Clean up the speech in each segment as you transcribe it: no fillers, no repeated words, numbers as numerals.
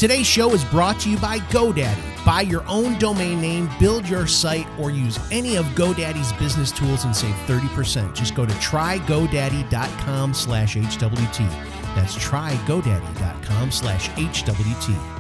Today's show is brought to you by GoDaddy. Buy your own domain name, build your site, or use any of GoDaddy's business tools and save 30%. Just go to trygodaddy.com/HWT. That's trygodaddy.com/HWT.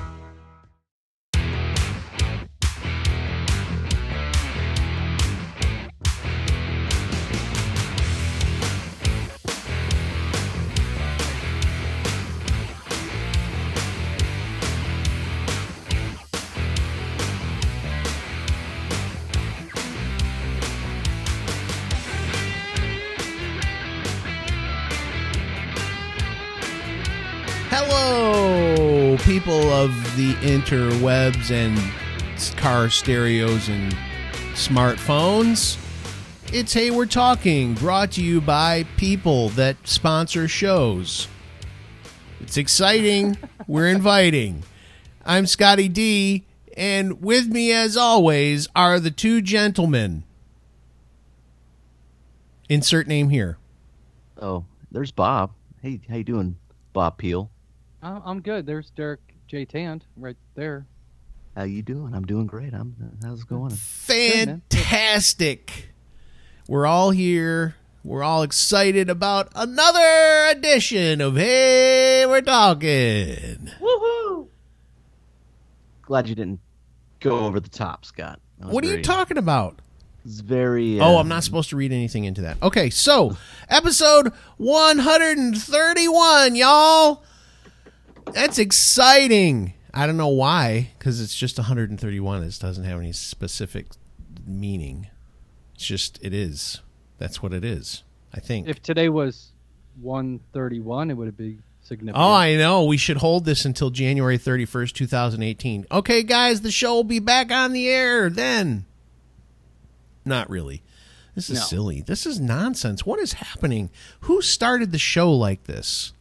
Hello, people of the interwebs and car stereos and smartphones. It's Hey We're Talking, brought to you by people that sponsor shows. It's exciting. We're inviting. I'm Scotty D, and with me, as always, are the two gentlemen. Insert name here. Oh, there's Bob. Hey, how you doing, Bob Peel? I'm good. There's Derek J. Tant right there. How you doing? I'm doing great. How's it going? Fantastic. We're all here. We're all excited about another edition of Hey We're Talking. Woohoo! Glad you didn't go over the top, Scott. What are you talking about? It's very... Oh, I'm not supposed to read anything into that. Okay, so episode 131, y'all. That's exciting. I don't know why, because it's just 131. It doesn't have any specific meaning. It's just, it is. That's what it is, I think. If today was 131, it would be significant. Oh, I know. We should hold this until January 31st, 2018. Okay, guys, the show will be back on the air then. Not really. This is silly. This is nonsense. What is happening? Who started the show like this?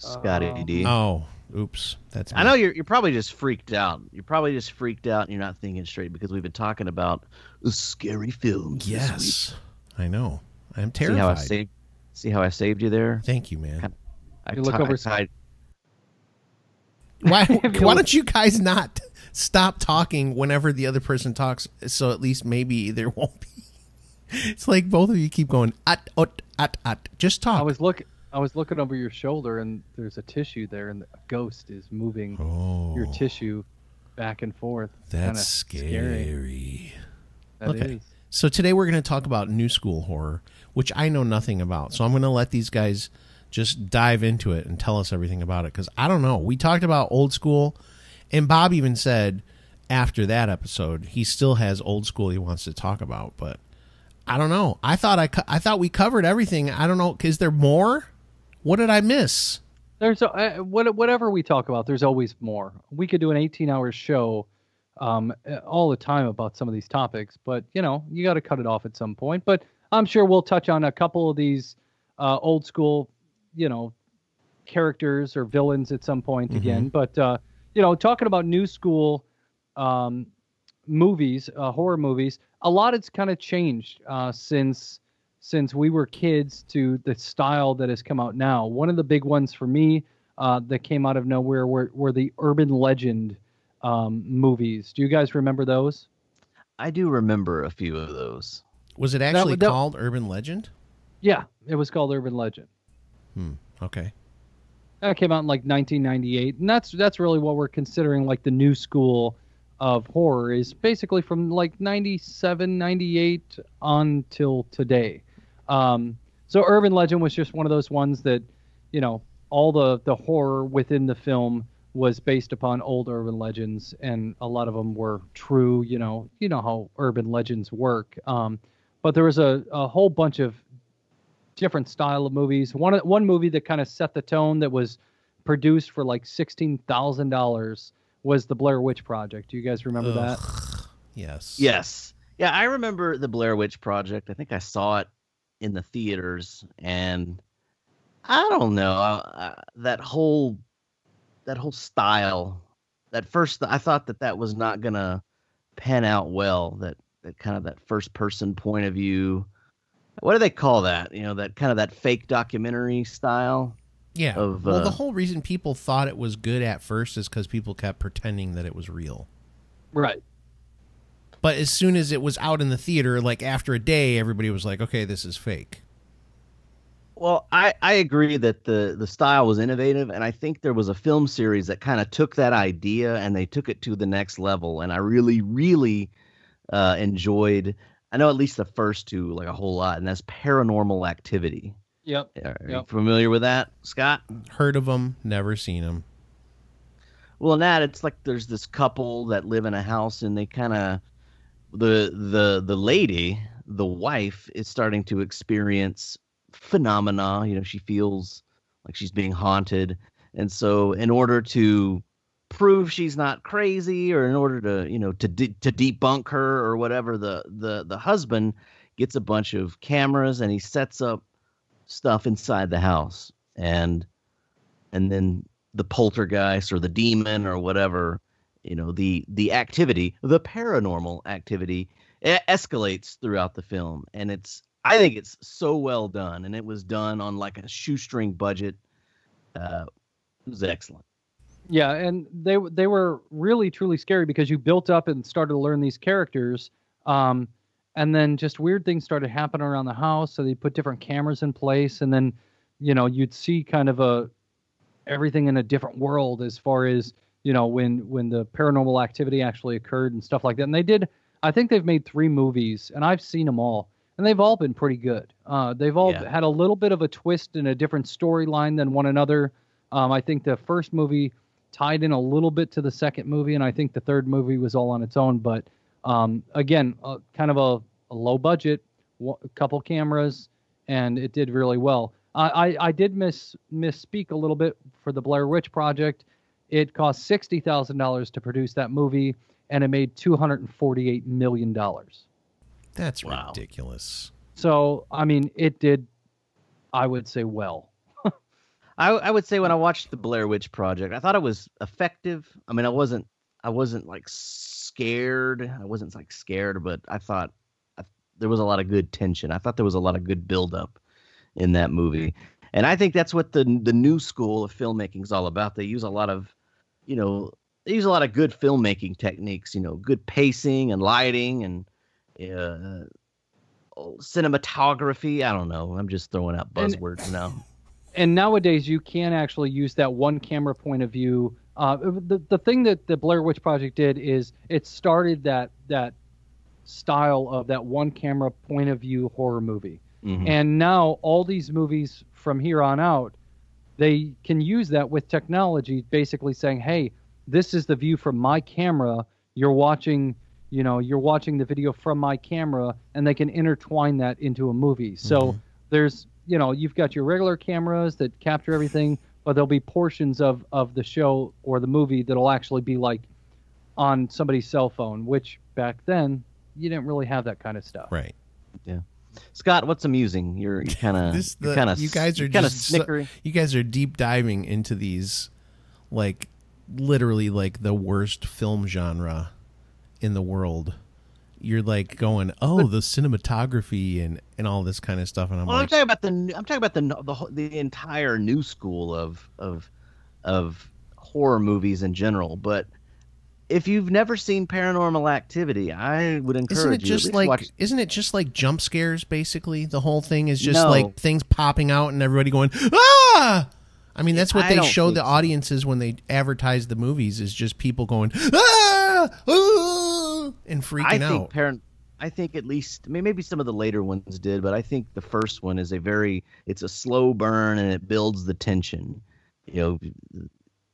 Scotty D. Oh, oops. That's me. I know you're probably just freaked out. You're probably just freaked out and you're not thinking straight because we've been talking about scary films. Yes, I know. I'm terrified. See how I saved you there? Thank you, man. You look over. Why don't you guys not stop talking whenever the other person talks? So at least maybe there won't be. It's like both of you keep going at. Just talk. I was looking over your shoulder, and there's a tissue there, and a ghost is moving your tissue back and forth. That's scary. That is. So today we're going to talk about new school horror, which I know nothing about. So I'm going to let these guys just dive into it and tell us everything about it, because I don't know. We talked about old school, and Bob even said after that episode he still has old school he wants to talk about, but I don't know. I thought we covered everything. I don't know. Is there more? What did I miss? There's whatever we talk about, there's always more. We could do an 18-hour show all the time about some of these topics, but you got to cut it off at some point. But I'm sure we'll touch on a couple of these old school, characters or villains at some point again. But talking about new school movies, horror movies, a lot has kind of changed since we were kids to the style that has come out now. One of the big ones for me that came out of nowhere were the urban legend movies. Do you guys remember those? I do remember a few of those. Was it actually called Urban Legend? Yeah, it was called Urban Legend. Okay. That came out in like 1998, and that's really what we're considering like the new school of horror, is basically from like 97, 98 until today. So Urban Legend was just one of those ones that, all the horror within the film was based upon old urban legends, and a lot of them were true. You know how urban legends work. But there was a whole bunch of different style of movies. One movie that kind of set the tone, that was produced for like $16,000, was the Blair Witch Project. Do you guys remember that? Yes. Yeah, I remember the Blair Witch Project. I think I saw it in the theaters, and I don't know, that whole style. At first, I thought that was not gonna pan out well. That kind of that first person point of view. What do they call that? That kind of that fake documentary style. Yeah. Of, well, the whole reason people thought it was good at first is because people kept pretending that it was real. Right. But as soon as it was out in the theater, like after a day, everybody was like, okay, this is fake. Well, I agree that the style was innovative, and I think there was a film series that kind of took that idea and they took it to the next level. And I really, really enjoyed, I know at least the first two, like a whole lot, and that's Paranormal Activity. Yep. Are you familiar with that, Scott? Heard of them, never seen them. Well, in that, it's like there's this couple that live in a house, and they kind of the lady, the wife, is starting to experience phenomena. You know, she feels like she's being haunted, and so in order to prove she's not crazy, or in order to to debunk her or whatever, the husband gets a bunch of cameras and he sets up stuff inside the house, and then the poltergeist or the demon or whatever, the activity, the paranormal activity, escalates throughout the film. And I think it's so well done, and it was done on like a shoestring budget. It was excellent. Yeah, and they were really truly scary because you built up and started to learn these characters, and then just weird things started happening around the house. So they put different cameras in place, and then you'd see kind of everything in a different world as far as when the paranormal activity actually occurred and stuff like that. And I think they've made 3 movies, and I've seen them all, and they've all been pretty good. They've all had a little bit of a twist and a different storyline than one another. I think the first movie tied in a little bit to the second movie, and I think the third movie was all on its own. But again, kind of a low budget, a couple cameras, and it did really well. I did misspeak a little bit for the Blair Witch Project. It cost $60,000 to produce that movie, and it made $248 million. That's ridiculous. So, I mean, it did, I would say, well. I would say when I watched the Blair Witch Project, I thought it was effective. I mean, I wasn't like scared. I wasn't like scared, but I thought there was a lot of good tension. I thought there was a lot of good buildup in that movie. And I think that's what the new school of filmmaking is all about. They use a lot of, good filmmaking techniques, good pacing and lighting and cinematography. I don't know. I'm just throwing out buzzwords now. And nowadays you can actually use that one camera point of view. The thing that the Blair Witch Project did is it started that style of that one camera point of view horror movie. Mm-hmm. And now all these movies from here on out, they can use that with technology, basically saying, hey, this is the view from my camera. You're watching the video from my camera, and they can intertwine that into a movie. So there's, you've got your regular cameras that capture everything, but there'll be portions of the show or the movie that'll actually be like on somebody's cell phone, which back then you didn't really have that kind of stuff. Right. Yeah. Scott, what's amusing? You guys are deep diving into these, like literally like the worst film genre in the world. You're like going, the cinematography and all this kind of stuff, and I'm talking about the entire new school of horror movies in general. But if you've never seen Paranormal Activity, I would encourage you to watch. Isn't it just like jump scares? Basically, the whole thing is just like things popping out and everybody going, ah! I mean, that's what they show the audiences when they advertise the movies, is just people going, ah! And freaking out. I think at least, maybe some of the later ones did, but I think the first one is it's a slow burn, and it builds the tension.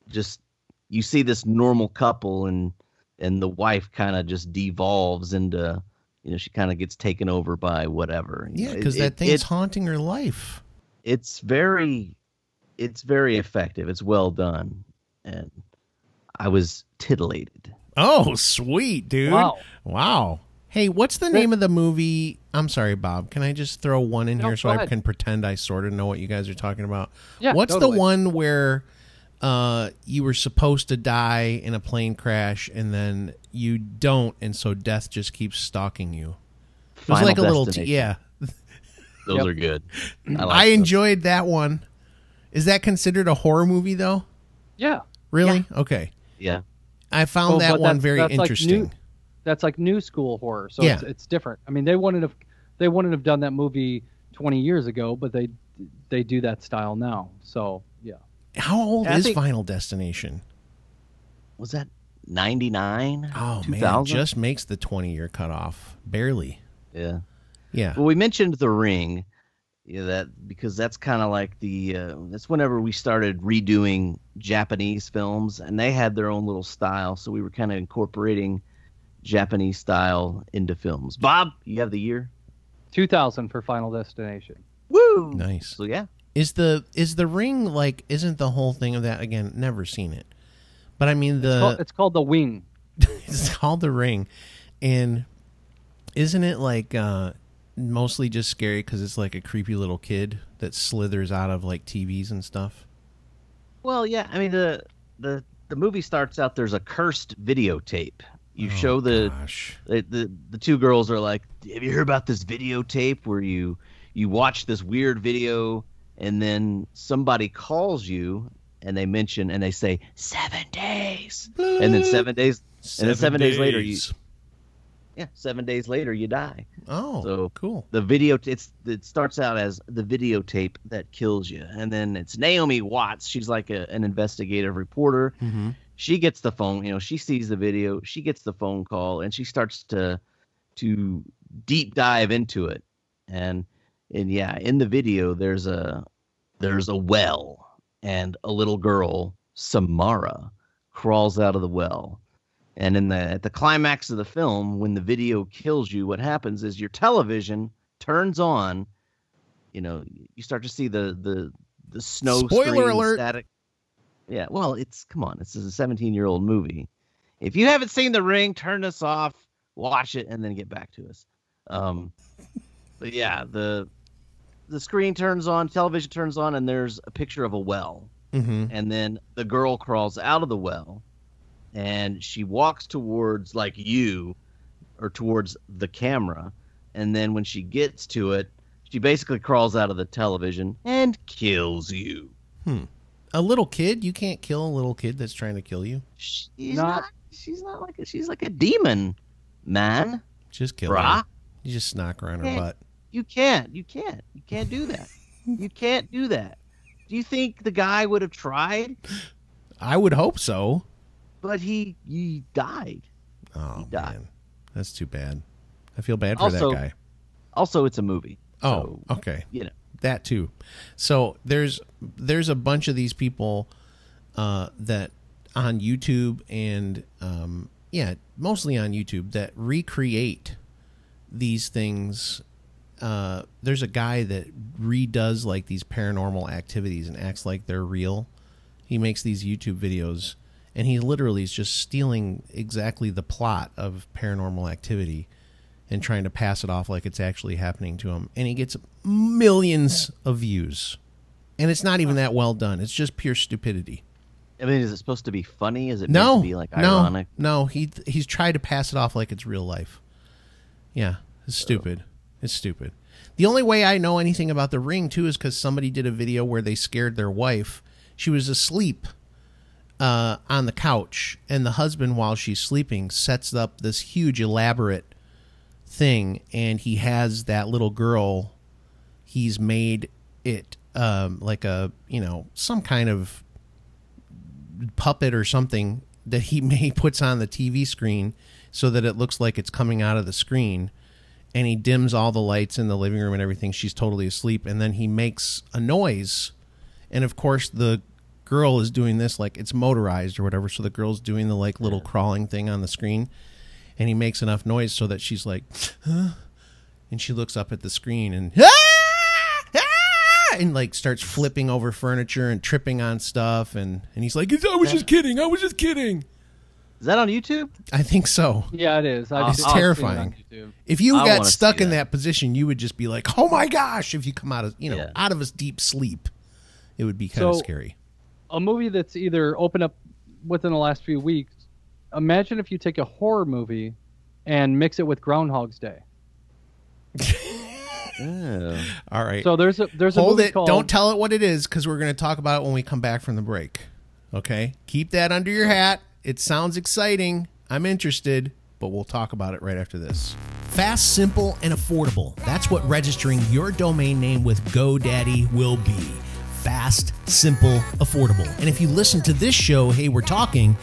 Just you see this normal couple, and the wife kind of just devolves into, she kind of gets taken over by whatever. Yeah, because that thing's haunting her life. It's very effective. It's well done, and I was titillated. Oh, sweet, dude. Wow. Hey, what's the name of the movie? I'm sorry, Bob. Can I just throw one in here so I can pretend I sort of know what you guys are talking about? Yeah, what's totally. the one where you were supposed to die in a plane crash and then you don't, and so death just keeps stalking you? It was like a little... Those are good. I enjoyed that one. Is that considered a horror movie though? Yeah. Really? Okay. Yeah. I found that one very interesting. That's like new school horror, so Yeah. it's different. I mean, they wouldn't have done that movie 20 years ago, but they do that style now. So yeah. How old is Final Destination? Was that 99? Oh 2000? man, just makes the 20-year cutoff. Barely. Yeah. Yeah. Well, we mentioned The Ring, because that's kind of like that's whenever we started redoing Japanese films, and they had their own little style, so we were kind of incorporating Japanese style into films. Bob, you have the year? 2000 for Final Destination. Woo! Nice. So yeah. Is the Ring like? Isn't the whole thing of that again? Never seen it, but I mean it's called The Wing. It's called The Ring, and isn't it like mostly just scary because it's like a creepy little kid that slithers out of like TVs and stuff? Well, yeah. I mean, the movie starts out. There's a cursed videotape. You show the two girls are like, have you heard about this videotape where you watch this weird video and then somebody calls you and they say 7 days, and then 7 days, and then 7 days later 7 days later you die. Oh, so cool. The video it starts out as the videotape that kills you, and then it's Naomi Watts. She's like an investigative reporter. Mm-hmm. She gets the phone. She sees the video. She gets the phone call, and she starts to deep dive into it. And yeah, in the video there's a well, and a little girl, Samara, crawls out of the well. And at the climax of the film, when the video kills you, what happens is your television turns on. You start to see the snow. Spoiler alert! Static. Yeah, well, come on, this is a 17-year-old movie. If you haven't seen The Ring, turn this off, watch it, and then get back to us. But yeah, the screen turns on, television turns on, and there's a picture of a well. Mm-hmm. And then the girl crawls out of the well, and she walks towards towards the camera. And then when she gets to it, she basically crawls out of the television and kills you. A little kid? You can't kill a little kid that's trying to kill you. She's like a demon, man. Just kill her. You just knock her on her butt. You can't do that. You can't do that. Do you think the guy would have tried? I would hope so. But he died. Oh, he died. Man. That's too bad. I feel bad for that guy. Also, it's a movie. Oh, so, okay. That too. So there's a bunch of these people that on YouTube and mostly on YouTube that recreate these things. There's a guy that redoes like these paranormal activities and acts like they're real. He makes these YouTube videos, and he literally is just stealing exactly the plot of Paranormal Activity and trying to pass it off like it's actually happening to him. And he gets millions of views. And it's not even that well done. It's just pure stupidity. I mean, is it supposed to be funny? Is it meant to be like ironic? No, he's tried to pass it off like it's real life. Yeah, it's stupid. It's stupid. The only way I know anything about The Ring, too, is because somebody did a video where they scared their wife. She was asleep on the couch, and the husband, while she's sleeping, sets up this huge, elaborate thing, and he has that little girl. He's made it like some kind of puppet or something that he puts on the TV screen so that it looks like it's coming out of the screen. And he dims all the lights in the living room and everything. She's totally asleep. And then he makes a noise. And, of course, the girl is doing this like it's motorized or whatever. So the girl's doing the like little crawling thing on the screen. And he makes enough noise so that she's like, huh? And she looks up at the screen and, and like starts flipping over furniture and tripping on stuff. And he's like, I was just kidding. Is that on YouTube? I think so. Yeah, it is. It's terrifying. If you got stuck in that position, you would just be like, "Oh my gosh!" If you come out of out of a deep sleep, it would be kind of scary. A movie that's either opened up within the last few weeks. Imagine if you take a horror movie and mix it with Groundhog's Day. Oh. All right. So there's a Hold movie it. called. Don't tell it what it is because we're going to talk about it when we come back from the break. Okay? Keep that under your hat. It sounds exciting. I'm interested, but we'll talk about it right after this. Fast, simple, and affordable. That's what registering your domain name with GoDaddy will be. Fast, simple, affordable. And if you listen to this show, Hey, We're Talking,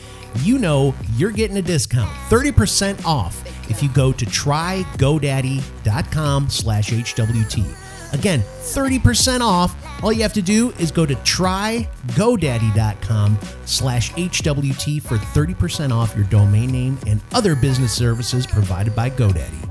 you know you're getting a discount, 30% off if you go to trygodaddy.com/HWT. Again, 30% off. All you have to do is go to trygodaddy.com/HWT for 30% off your domain name and other business services provided by GoDaddy.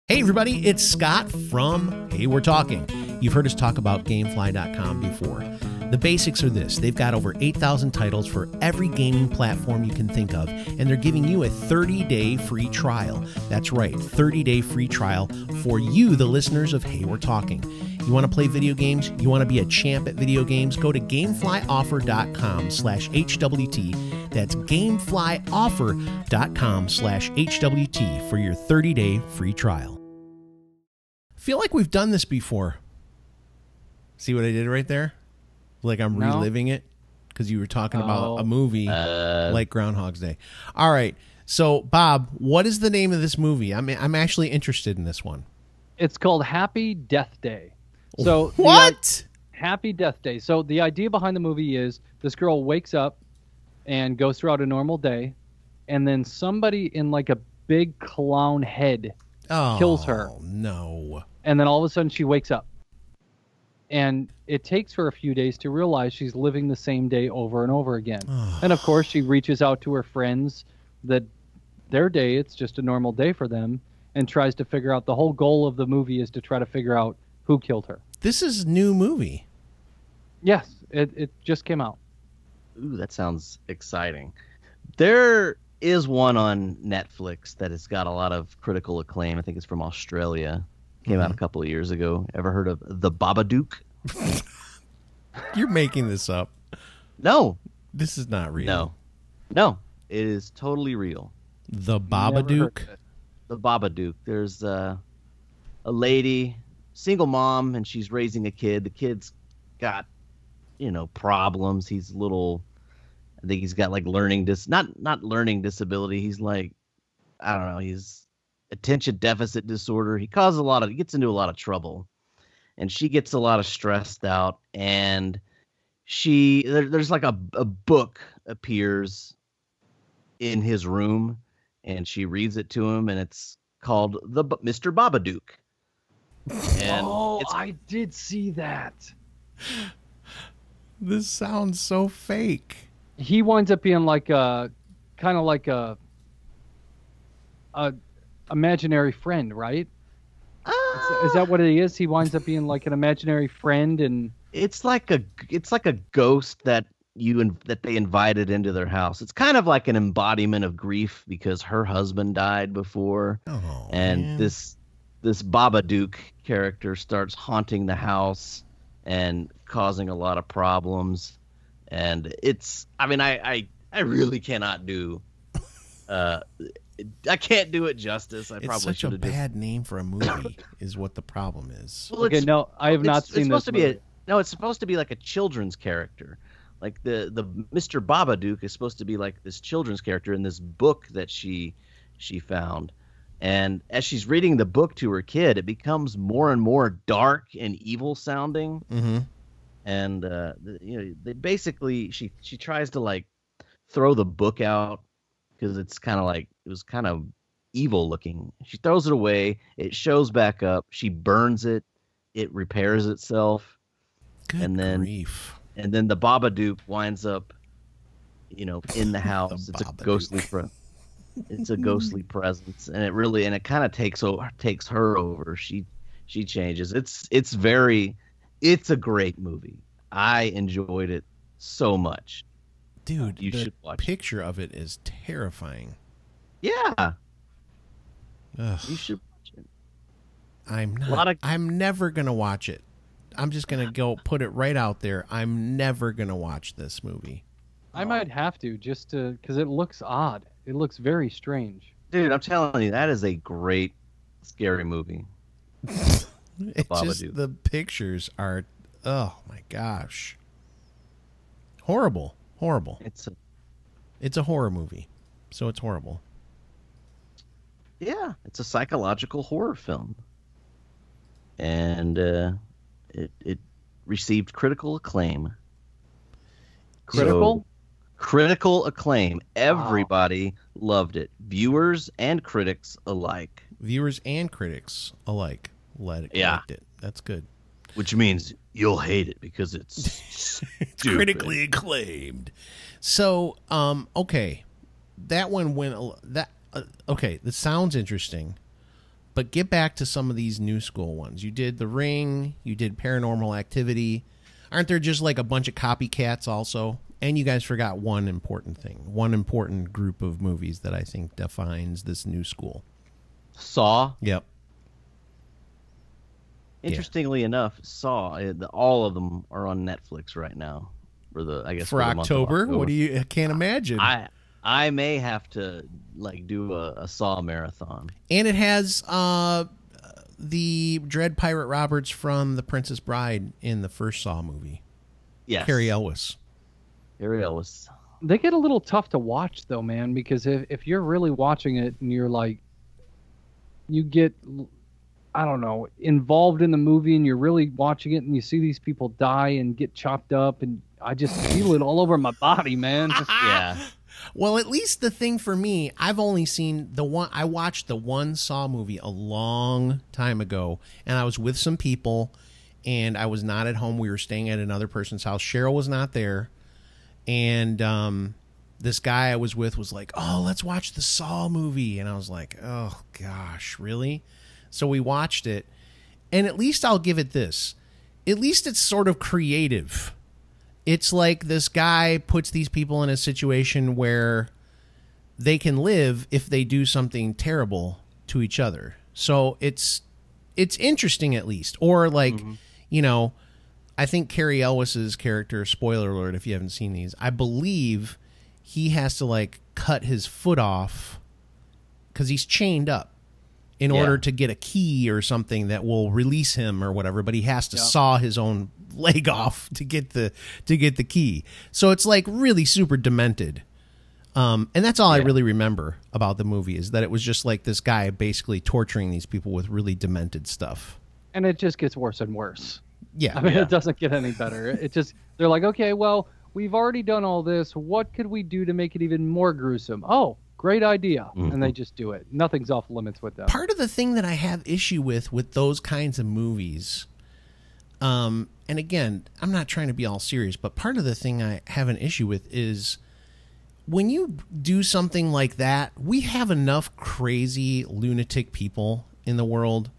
Hey everybody, it's Scott from Hey, We're Talking. You've heard us talk about Gamefly.com before. The basics are this. They've got over 8,000 titles for every gaming platform you can think of, and they're giving you a 30-day free trial. That's right, 30-day free trial for you, the listeners of Hey, We're Talking. You want to play video games? You want to be a champ at video games? Go to gameflyoffer.com/HWT. That's gameflyoffer.com/HWT for your 30-day free trial. I feel like we've done this before. See what I did right there? Like I'm reliving it because you were talking about a movie like Groundhog's Day. All right. So, Bob, what is the name of this movie? I'm actually interested in this one. It's called Happy Death Day. So what? Happy Death Day. So the idea behind the movie is this girl wakes up and goes throughout a normal day, and then somebody in like a big clown head kills her. No. And then all of a sudden she wakes up. And it takes her a few days to realize she's living the same day over and over again. And of course, she reaches out to her friends that their day, it's just a normal day for them, and tries to figure out. The whole goal of the movie is to try to figure out who killed her. This is a new movie. Yes, it just came out. Ooh, that sounds exciting. There is one on Netflix that has got a lot of critical acclaim. I think it's from Australia. Came out a couple of years ago. Ever heard of The Babadook? You're making this up. No. This is not real. No. It is totally real. The Babadook? The Babadook. There's a lady, single mom, and she's raising a kid. The kid's got, problems. He's little. I think he's got like not learning disability. He's like, I don't know. He's attention deficit disorder. He gets into a lot of trouble, and she gets a lot of stressed out. And there's like a book appears in his room, and she reads it to him, and it's called Mr. Babadook. And I did see that. This sounds so fake. He winds up being like a imaginary friend, right? Is that what it is? He winds up being like an imaginary friend, and it's like a ghost that they invited into their house. It's kind of like an embodiment of grief because her husband died before, and this Babadook character starts haunting the house and causing a lot of problems. And I really cannot do. I can't do it justice. It's such a bad name for a movie, is what the problem is. Well, okay, no, I have not seen this movie. It's supposed to be like a children's character. Like the Mr. Babadook is supposed to be like this children's character in this book that she found. And as she's reading the book to her kid, it becomes more and more dark and evil sounding. Mm-hmm. And they basically she tries to like throw the book out because it was kind of evil looking. She throws it away. It shows back up. She burns it. It repairs itself. Good grief. And then the Babadook winds up, in the house. It's a ghostly it's a ghostly presence, and it kind of takes her over. She changes. It's a great movie. I enjoyed it so much. Dude, you should watch picture of it is terrifying. Yeah. Ugh. You should watch it. I'm never going to watch it. I'm just going to go put it right out there. I'm never going to watch this movie. I might have to just because it looks odd. It looks very strange. Dude, I'm telling you, that is a great scary movie. It's just Babadook. the pictures are, oh my gosh, horrible. It's a horror movie, so it's horrible. Yeah, it's a psychological horror film, and it received critical acclaim. Critical? So, critical acclaim. Everybody loved it. Viewers and critics alike. Viewers and critics alike liked it. That's good. Which means you'll hate it because it's It's stupid. critically acclaimed. So, okay, that one went. Okay, this sounds interesting, but get back to some of these new school ones. You did The Ring. You did Paranormal Activity. Aren't there just like a bunch of copycats also? And you guys forgot one important thing, one important group of movies that I think defines this new school. Saw. Yep. Interestingly enough, Saw. All of them are on Netflix right now. For the I guess For the month of October? October. What do you? I can't imagine. I may have to do a Saw marathon. And it has the Dread Pirate Roberts from The Princess Bride in the first Saw movie. Yes, Carrie Elwes. Carrie Elwes. They get a little tough to watch though, man, because if you're really watching it and you're like, you get, I don't know, involved in the movie and you're really watching it and you see these people die and get chopped up and I just feel it all over my body, man. Yeah. Well, at least the thing for me, I've only seen the one. I watched the one Saw movie a long time ago, and I was with some people, and I was not at home. We were staying at another person's house. Cheryl was not there, and this guy I was with was like, "Oh, let's watch the Saw movie," and I was like, "Oh gosh, really?" So we watched it, and at least I'll give it this: at least it's sort of creative. It's like this guy puts these people in a situation where they can live if they do something terrible to each other. So it's interesting at least. Or like, you know, I think Carrie Elwes's character, spoiler alert if you haven't seen these, I believe he has to like cut his foot off because he's chained up in order to get a key or something that will release him or whatever, but he has to saw his own leg off to get the key. So it's like really super demented. And that's all I really remember about the movie is that it was just like this guy basically torturing these people with really demented stuff. And it just gets worse and worse. Yeah. I mean, it doesn't get any better. It just, they're like, okay, well, we've already done all this. What could we do to make it even more gruesome? Oh, great idea. And they just do it. Nothing's off limits with them. Part of the thing that I have issue with those kinds of movies, and again, I'm not trying to be all serious, but part of the thing I have an issue with is when you do something like that, we have enough crazy lunatic people in the world.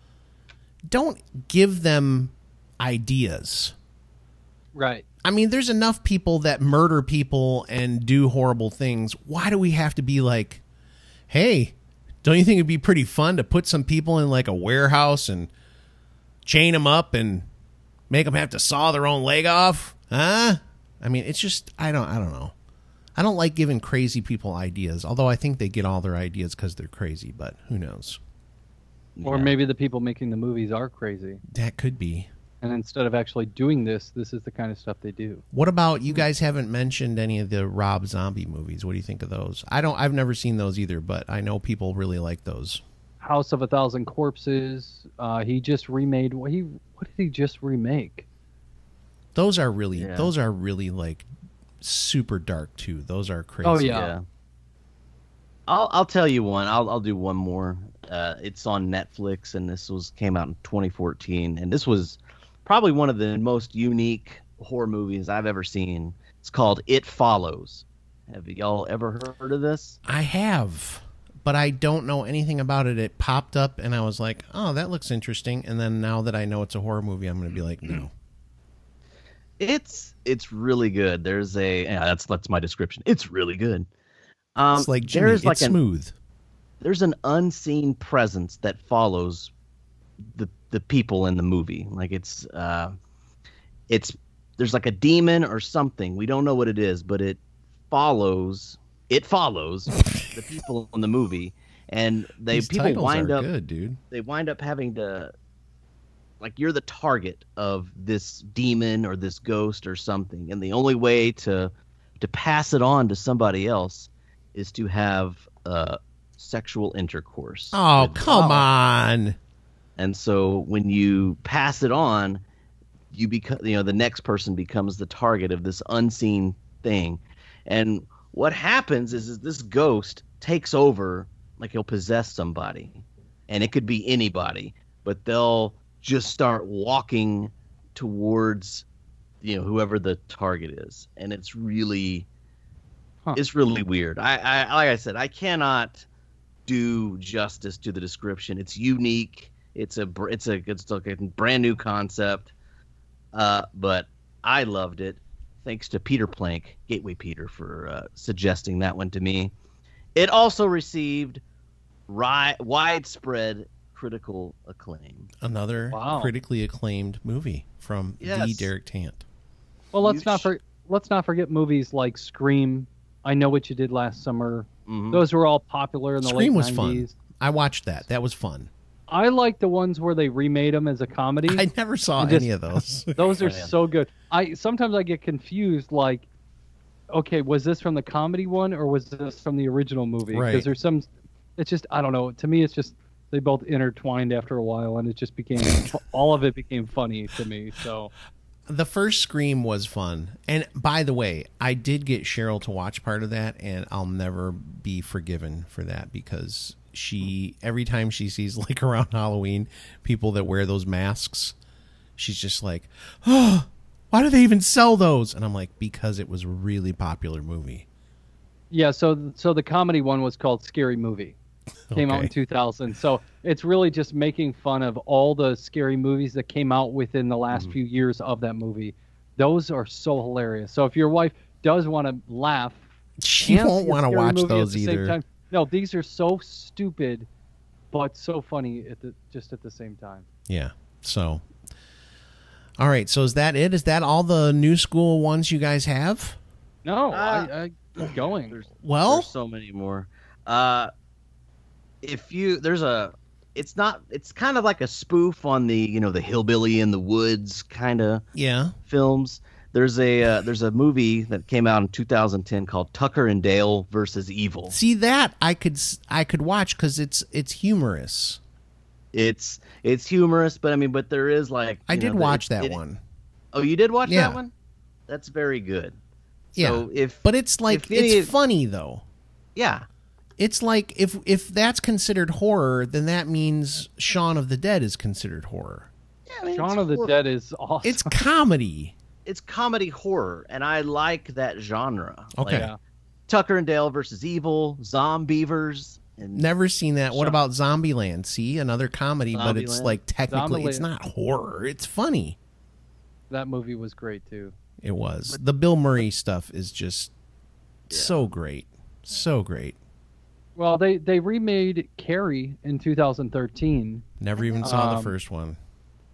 Don't give them ideas. Right. I mean, there's enough people that murder people and do horrible things. Why do we have to be like, hey, don't you think it'd be pretty fun to put some people in like a warehouse and chain them up and make them have to saw their own leg off? Huh? I mean, it's just, I don't know. I don't like giving crazy people ideas, although I think they get all their ideas because they're crazy, but who knows? Or maybe the people making the movies are crazy. That could be. And instead of actually doing this is the kind of stuff they do. What about, you guys haven't mentioned any of the Rob Zombie movies. What do you think of those? I've never seen those either, but I know people really like those. House of a Thousand Corpses. He just remade, what did he just remake? Those are really like super dark too. Those are crazy. Oh yeah. I'll tell you one. I'll do one more. It's on Netflix, and this came out in 2014, and this was probably one of the most unique horror movies I've ever seen. It's called It Follows. Have y'all ever heard of this? I have, but I don't know anything about it. It popped up, and I was like, "Oh, that looks interesting." And then now that I know it's a horror movie, I'm going to be like, "No." It's really good. There's that's my description. It's really good. It's like Jimmy, it's smooth. There's an unseen presence that follows the people in the movie. Like it's there's like a demon or something. We don't know what it is, but it follows the people in the movie, and These people titles wind are up good, dude. They wind up having to like you're the target of this demon or this ghost or something, and the only way to pass it on to somebody else is to have sexual intercourse. Oh, come on. And so when you pass it on, you become, the next person becomes the target of this unseen thing. And what happens is this ghost takes over, like he'll possess somebody, and it could be anybody, but they'll just start walking towards, whoever the target is. And it's really, it's really weird. I like I said, I cannot do justice to the description. It's unique. It's like a brand new concept. But I loved it. Thanks to Peter Plank, Gateway Peter, for suggesting that one to me. It also received widespread critical acclaim. Another critically acclaimed movie from the Derek Tant. Well, let's not forget movies like Scream, I Know What You Did Last Summer. Mm-hmm. Those were all popular in the Scream late was 90s. fun. I watched that. That was fun. I like the ones where they remade them as a comedy. I never saw any of those. Those are so good. Sometimes I get confused, like, okay, was this from the comedy one or was this from the original movie? Right. Because there's some, it's just, I don't know. To me, it's just, they both intertwined after a while, and it just became, all of it became funny to me. So the first Scream was fun. And by the way, I did get Cheryl to watch part of that, and I'll never be forgiven for that, because every time she sees, like, around Halloween, people that wear those masks, she's just like, oh, why do they even sell those? And I'm like, because it was a really popular movie. Yeah, so the comedy one was called Scary Movie. Came out in 2000. So it's really just making fun of all the scary movies that came out within the last few years of that movie. Those are so hilarious. So if your wife does want to laugh, she won't want to watch those either. No, these are so stupid, but so funny at the same time. Yeah. So, all right. So is that it? Is that all the new school ones you guys have? No, I keep going. There's so many more. It's kind of like a spoof on the the hillbilly in the woods kind of films. There's a movie that came out in 2010 called Tucker and Dale versus Evil. See, that I could watch because it's humorous. It's humorous, but there is like I did watch that one. Oh, you did watch that one? That's very good. So but it's like it's funny though. Yeah. It's like if that's considered horror, then that means Shaun of the Dead is considered horror. Yeah, Shaun of the Dead is awesome. It's comedy. It's comedy horror, and I like that genre. Okay. Like Tucker and Dale versus Evil, Zombievers. And never seen that. What about Zombieland? See, another comedy, but it's like technically it's not horror. It's funny. That movie was great too. It was. The Bill Murray stuff is just so great. So great. Well, they remade Carrie in 2013. Never even saw the first one.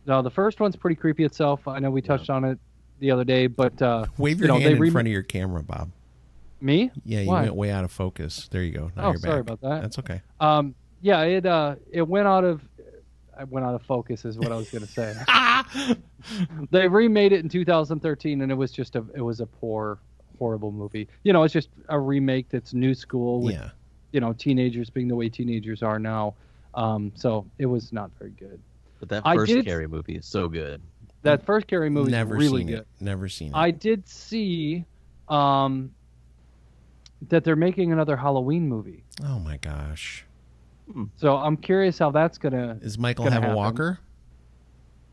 No, the first one's pretty creepy itself. I know we touched on it the other day, but wave your hand in front of your camera, Bob. Me? Yeah, you went way out of focus. There you go. Now you're back. Sorry about that. That's okay. Yeah, it went out of focus is what I was going to say. They remade it in 2013, and it was just it was a poor, horrible movie. It's just a remake that's new school with teenagers being the way teenagers are now. So it was not very good. But that first Carrie movie is so good. That first Carrie movie is really seen good. It. Never seen it. I did see that they're making another Halloween movie. Oh my gosh. So I'm curious how that's gonna. Is Michael have a walker?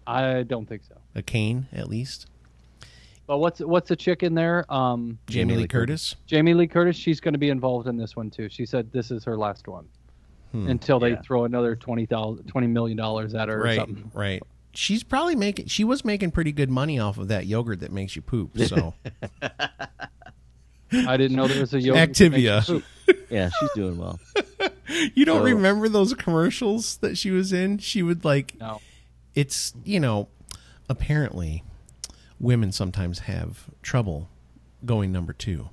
I don't think so. A cane, at least. But what's the chick in there? Jamie Lee Curtis. Jamie Lee Curtis. She's going to be involved in this one too. She said this is her last one until they throw another $20 million at her or something. Right. She's probably she was making pretty good money off of that yogurt that makes you poop. So I didn't know there was a yogurt Activia. Yeah, she's doing well. You don't remember those commercials that she was in? She would No. It's, apparently women sometimes have trouble going number 2.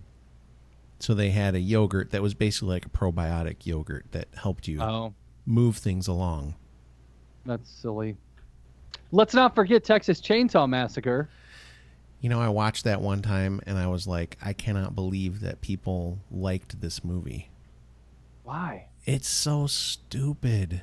So they had a yogurt that was basically like a probiotic yogurt that helped you move things along. That's silly. Let's not forget Texas Chainsaw Massacre. You know, I watched that one time and I was like, I cannot believe that people liked this movie. Why? It's so stupid.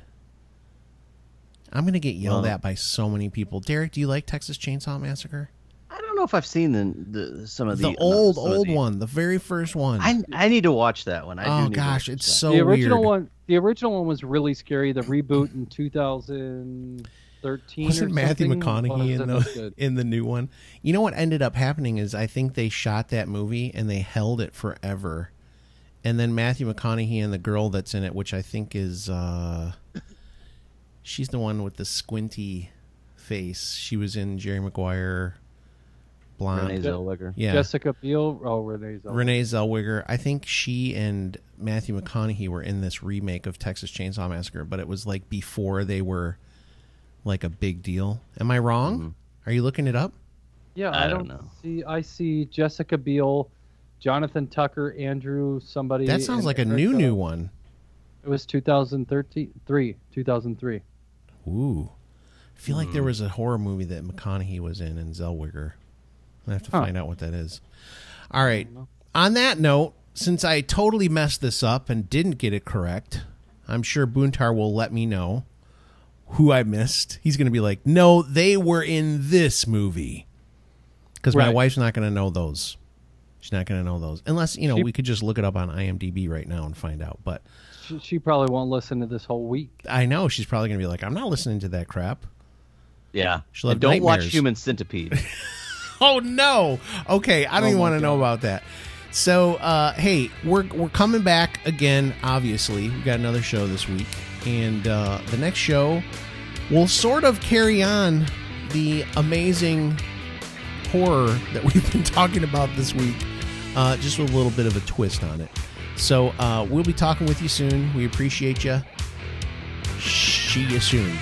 I'm going to get yelled at by so many people. Derek, do you like Texas Chainsaw Massacre? I don't know if I've seen some of the old one, the very first one. I need to watch that one. Oh gosh, it's so the original weird. one. The original one was really scary. The reboot in 2013 Wasn't or Matthew something McConaughey in the new one? You know what ended up happening is I think they shot that movie and they held it forever, and then Matthew McConaughey and the girl that's in it, which I think is she's the one with the squinty face. She was in Jerry Maguire. Blonde. Renee Zellweger. Yeah. Jessica Biel. Oh, Renee Zellweger. Renee Zellweger. I think she and Matthew McConaughey were in this remake of Texas Chainsaw Massacre, but it was like before they were like a big deal. Am I wrong? Mm-hmm. Are you looking it up? Yeah, I don't know. I see Jessica Biel, Jonathan Tucker, Andrew somebody. That sounds like a Erica. new one. It was 2003. Ooh. I feel like there was a horror movie that McConaughey was in and Zellweger. I have to find out what that is. All right. On that note, since I totally messed this up and didn't get it correct, I'm sure Boontar will let me know who I missed. He's going to be like, no, they were in this movie. Because my wife's not going to know those. She's not going to know those. Unless, we could just look it up on IMDb right now and find out. But she probably won't listen to this whole week. I know. She's probably going to be like, I'm not listening to that crap. Yeah. She'll have don't nightmares. watch Human Centipede. Oh no! Okay, I don't even want to know about that. So, hey, we're coming back again. Obviously, we got another show this week, and the next show will sort of carry on the amazing horror that we've been talking about this week, just with a little bit of a twist on it. So, we'll be talking with you soon. We appreciate you. See you soon.